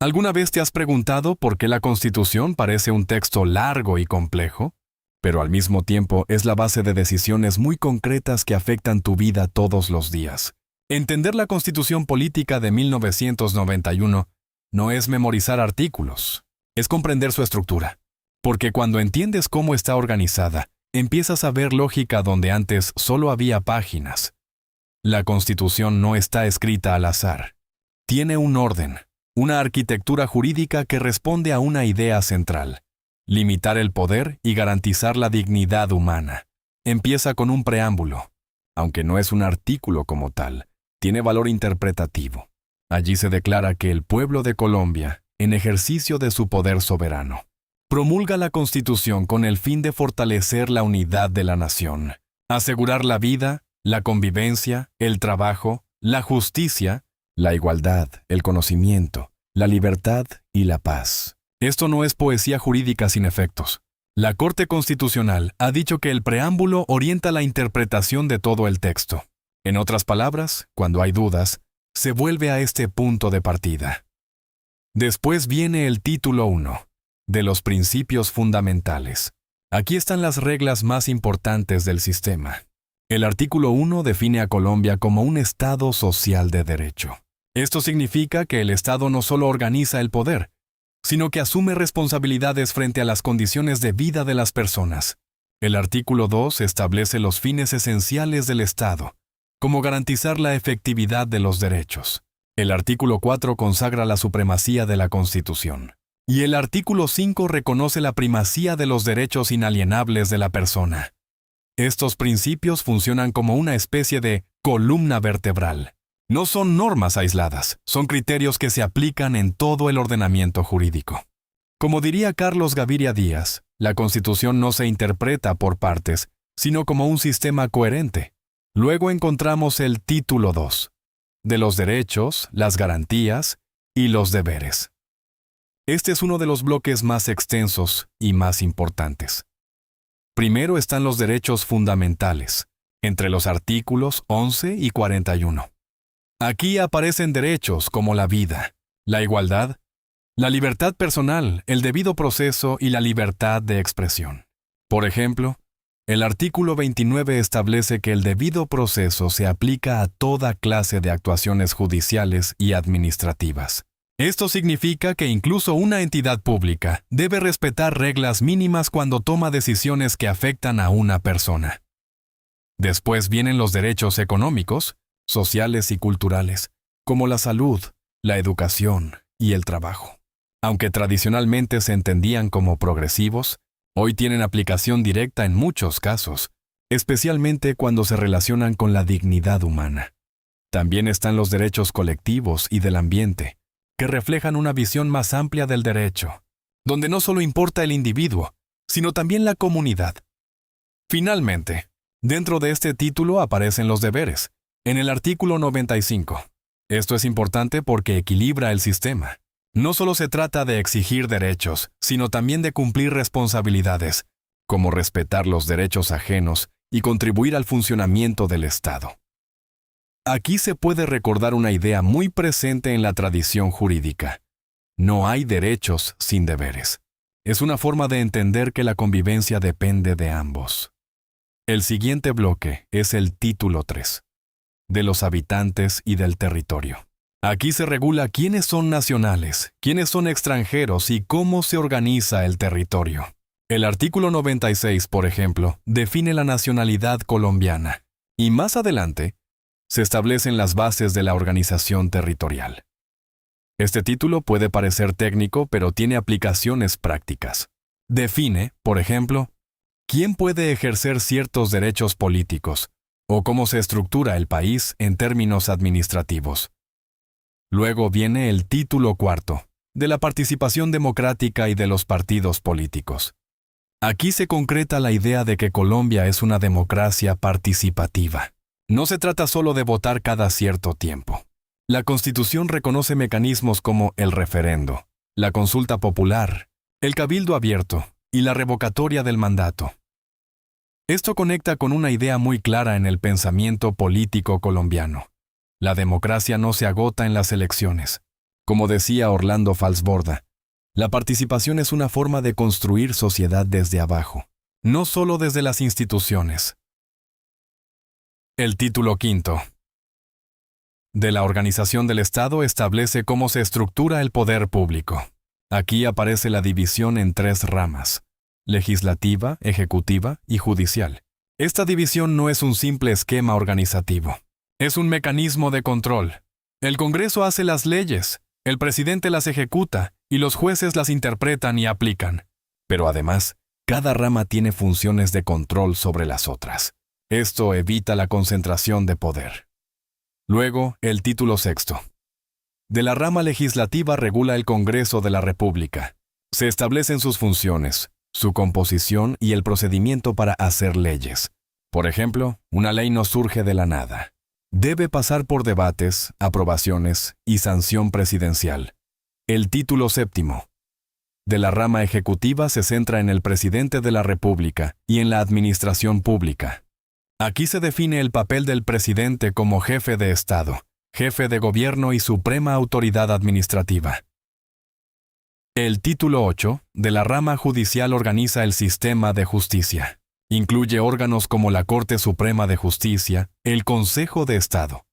¿Alguna vez te has preguntado por qué la Constitución parece un texto largo y complejo, pero al mismo tiempo es la base de decisiones muy concretas que afectan tu vida todos los días? Entender la Constitución Política de 1991 no es memorizar artículos, es comprender su estructura. Porque cuando entiendes cómo está organizada, empiezas a ver lógica donde antes solo había páginas. La Constitución no está escrita al azar. Tiene un orden, una arquitectura jurídica que responde a una idea central: limitar el poder y garantizar la dignidad humana. Empieza con un preámbulo. Aunque no es un artículo como tal, tiene valor interpretativo. Allí se declara que el pueblo de Colombia, en ejercicio de su poder soberano, promulga la Constitución con el fin de fortalecer la unidad de la nación, asegurar la vida, la convivencia, el trabajo, la justicia, la igualdad, el conocimiento, la libertad y la paz. Esto no es poesía jurídica sin efectos. La Corte Constitucional ha dicho que el preámbulo orienta la interpretación de todo el texto. En otras palabras, cuando hay dudas, se vuelve a este punto de partida. Después viene el título 1, de los principios fundamentales. Aquí están las reglas más importantes del sistema. El artículo 1 define a Colombia como un Estado social de derecho. Esto significa que el Estado no solo organiza el poder, sino que asume responsabilidades frente a las condiciones de vida de las personas. El artículo 2 establece los fines esenciales del Estado, como garantizar la efectividad de los derechos. El artículo 4 consagra la supremacía de la Constitución. Y el artículo 5 reconoce la primacía de los derechos inalienables de la persona. Estos principios funcionan como una especie de columna vertebral. No son normas aisladas, son criterios que se aplican en todo el ordenamiento jurídico. Como diría Carlos Gaviria Díaz, la Constitución no se interpreta por partes, sino como un sistema coherente. Luego encontramos el título 2, de los derechos, las garantías y los deberes. Este es uno de los bloques más extensos y más importantes. Primero están los derechos fundamentales, entre los artículos 11 y 41. Aquí aparecen derechos como la vida, la igualdad, la libertad personal, el debido proceso y la libertad de expresión. Por ejemplo, el artículo 29 establece que el debido proceso se aplica a toda clase de actuaciones judiciales y administrativas. Esto significa que incluso una entidad pública debe respetar reglas mínimas cuando toma decisiones que afectan a una persona. Después vienen los derechos económicos, sociales y culturales, como la salud, la educación y el trabajo. Aunque tradicionalmente se entendían como progresivos, hoy tienen aplicación directa en muchos casos, especialmente cuando se relacionan con la dignidad humana. También están los derechos colectivos y del ambiente, que reflejan una visión más amplia del derecho, donde no solo importa el individuo, sino también la comunidad. Finalmente, dentro de este título aparecen los deberes, en el artículo 95. Esto es importante porque equilibra el sistema. No solo se trata de exigir derechos, sino también de cumplir responsabilidades, como respetar los derechos ajenos y contribuir al funcionamiento del Estado. Aquí se puede recordar una idea muy presente en la tradición jurídica. No hay derechos sin deberes. Es una forma de entender que la convivencia depende de ambos. El siguiente bloque es el título 3. De los habitantes y del territorio. Aquí se regula quiénes son nacionales, quiénes son extranjeros y cómo se organiza el territorio. El artículo 96, por ejemplo, define la nacionalidad colombiana, y más adelante se establecen las bases de la organización territorial. Este título puede parecer técnico, pero tiene aplicaciones prácticas. Define, por ejemplo, quién puede ejercer ciertos derechos políticos, o cómo se estructura el país en términos administrativos. Luego viene el título 4, de la participación democrática y de los partidos políticos. Aquí se concreta la idea de que Colombia es una democracia participativa. No se trata solo de votar cada cierto tiempo. La Constitución reconoce mecanismos como el referendo, la consulta popular, el cabildo abierto y la revocatoria del mandato. Esto conecta con una idea muy clara en el pensamiento político colombiano. La democracia no se agota en las elecciones. Como decía Orlando Falsborda, la participación es una forma de construir sociedad desde abajo, no solo desde las instituciones. El título quinto de la organización del Estado establece cómo se estructura el poder público. Aquí aparece la división en 3 ramas: legislativa, ejecutiva y judicial. Esta división no es un simple esquema organizativo. Es un mecanismo de control. El Congreso hace las leyes, el presidente las ejecuta y los jueces las interpretan y aplican. Pero además, cada rama tiene funciones de control sobre las otras. Esto evita la concentración de poder. Luego, el título sexto. De la rama legislativa regula el Congreso de la República. Se establecen sus funciones, su composición y el procedimiento para hacer leyes. Por ejemplo, una ley no surge de la nada. Debe pasar por debates, aprobaciones y sanción presidencial. El título séptimo. De la rama ejecutiva se centra en el presidente de la República y en la administración pública. Aquí se define el papel del presidente como jefe de Estado, jefe de gobierno y suprema autoridad administrativa. El título 8 de la rama judicial organiza el sistema de justicia. Incluye órganos como la Corte Suprema de Justicia, el Consejo de Estado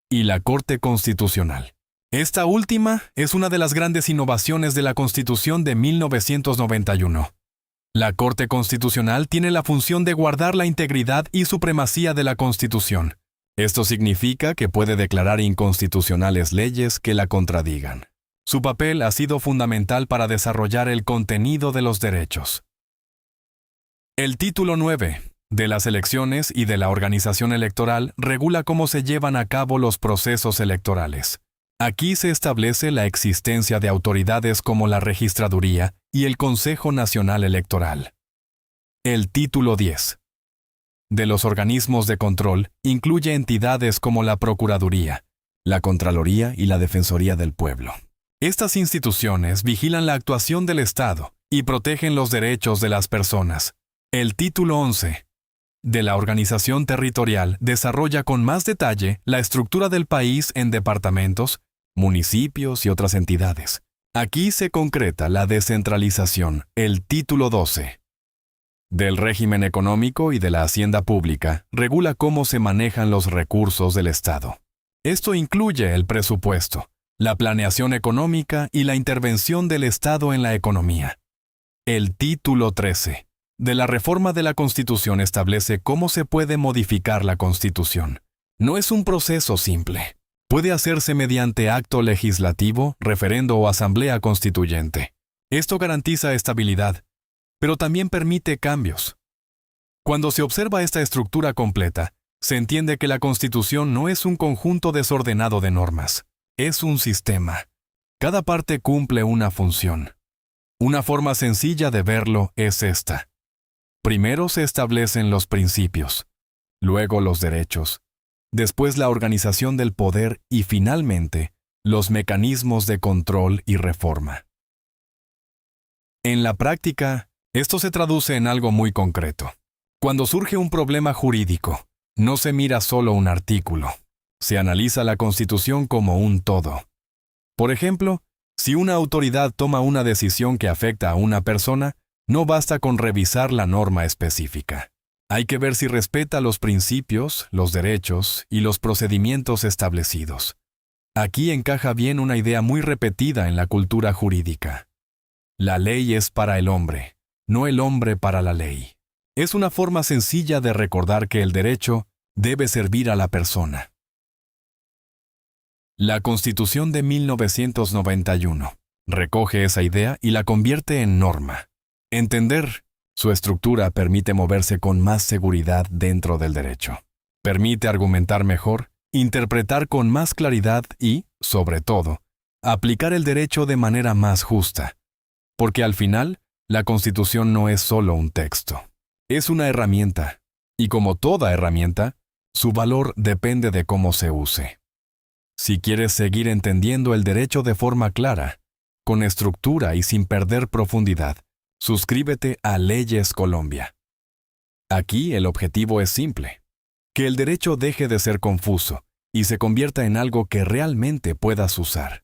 y la Corte Constitucional. Esta última es una de las grandes innovaciones de la Constitución de 1991. La Corte Constitucional tiene la función de guardar la integridad y supremacía de la Constitución. Esto significa que puede declarar inconstitucionales leyes que la contradigan. Su papel ha sido fundamental para desarrollar el contenido de los derechos. El título 9 de las elecciones y de la organización electoral regula cómo se llevan a cabo los procesos electorales. Aquí se establece la existencia de autoridades como la Registraduría y el Consejo Nacional Electoral. El título 10 de los organismos de control incluye entidades como la Procuraduría, la Contraloría y la Defensoría del Pueblo. Estas instituciones vigilan la actuación del Estado y protegen los derechos de las personas. El título 11 de la organización territorial desarrolla con más detalle la estructura del país en departamentos, municipios y otras entidades. Aquí se concreta la descentralización. El título 12 del régimen económico y de la hacienda pública regula cómo se manejan los recursos del Estado. Esto incluye el presupuesto, la planeación económica y la intervención del Estado en la economía. El título 13 de la reforma de la Constitución establece cómo se puede modificar la Constitución. No es un proceso simple. Puede hacerse mediante acto legislativo, referendo o asamblea constituyente. Esto garantiza estabilidad, pero también permite cambios. Cuando se observa esta estructura completa, se entiende que la Constitución no es un conjunto desordenado de normas, es un sistema. Cada parte cumple una función. Una forma sencilla de verlo es esta. Primero se establecen los principios, luego los derechos, después la organización del poder y finalmente los mecanismos de control y reforma. En la práctica, esto se traduce en algo muy concreto. Cuando surge un problema jurídico, no se mira solo un artículo. Se analiza la Constitución como un todo. Por ejemplo, si una autoridad toma una decisión que afecta a una persona, no basta con revisar la norma específica. Hay que ver si respeta los principios, los derechos y los procedimientos establecidos. Aquí encaja bien una idea muy repetida en la cultura jurídica. La ley es para el hombre, no el hombre para la ley. Es una forma sencilla de recordar que el derecho debe servir a la persona. La Constitución de 1991 recoge esa idea y la convierte en norma. Entender su estructura permite moverse con más seguridad dentro del derecho. Permite argumentar mejor, interpretar con más claridad y, sobre todo, aplicar el derecho de manera más justa. Porque al final, la Constitución no es solo un texto. Es una herramienta, y como toda herramienta, su valor depende de cómo se use. Si quieres seguir entendiendo el derecho de forma clara, con estructura y sin perder profundidad, suscríbete a Leyes Colombia. Aquí el objetivo es simple: que el derecho deje de ser confuso y se convierta en algo que realmente puedas usar.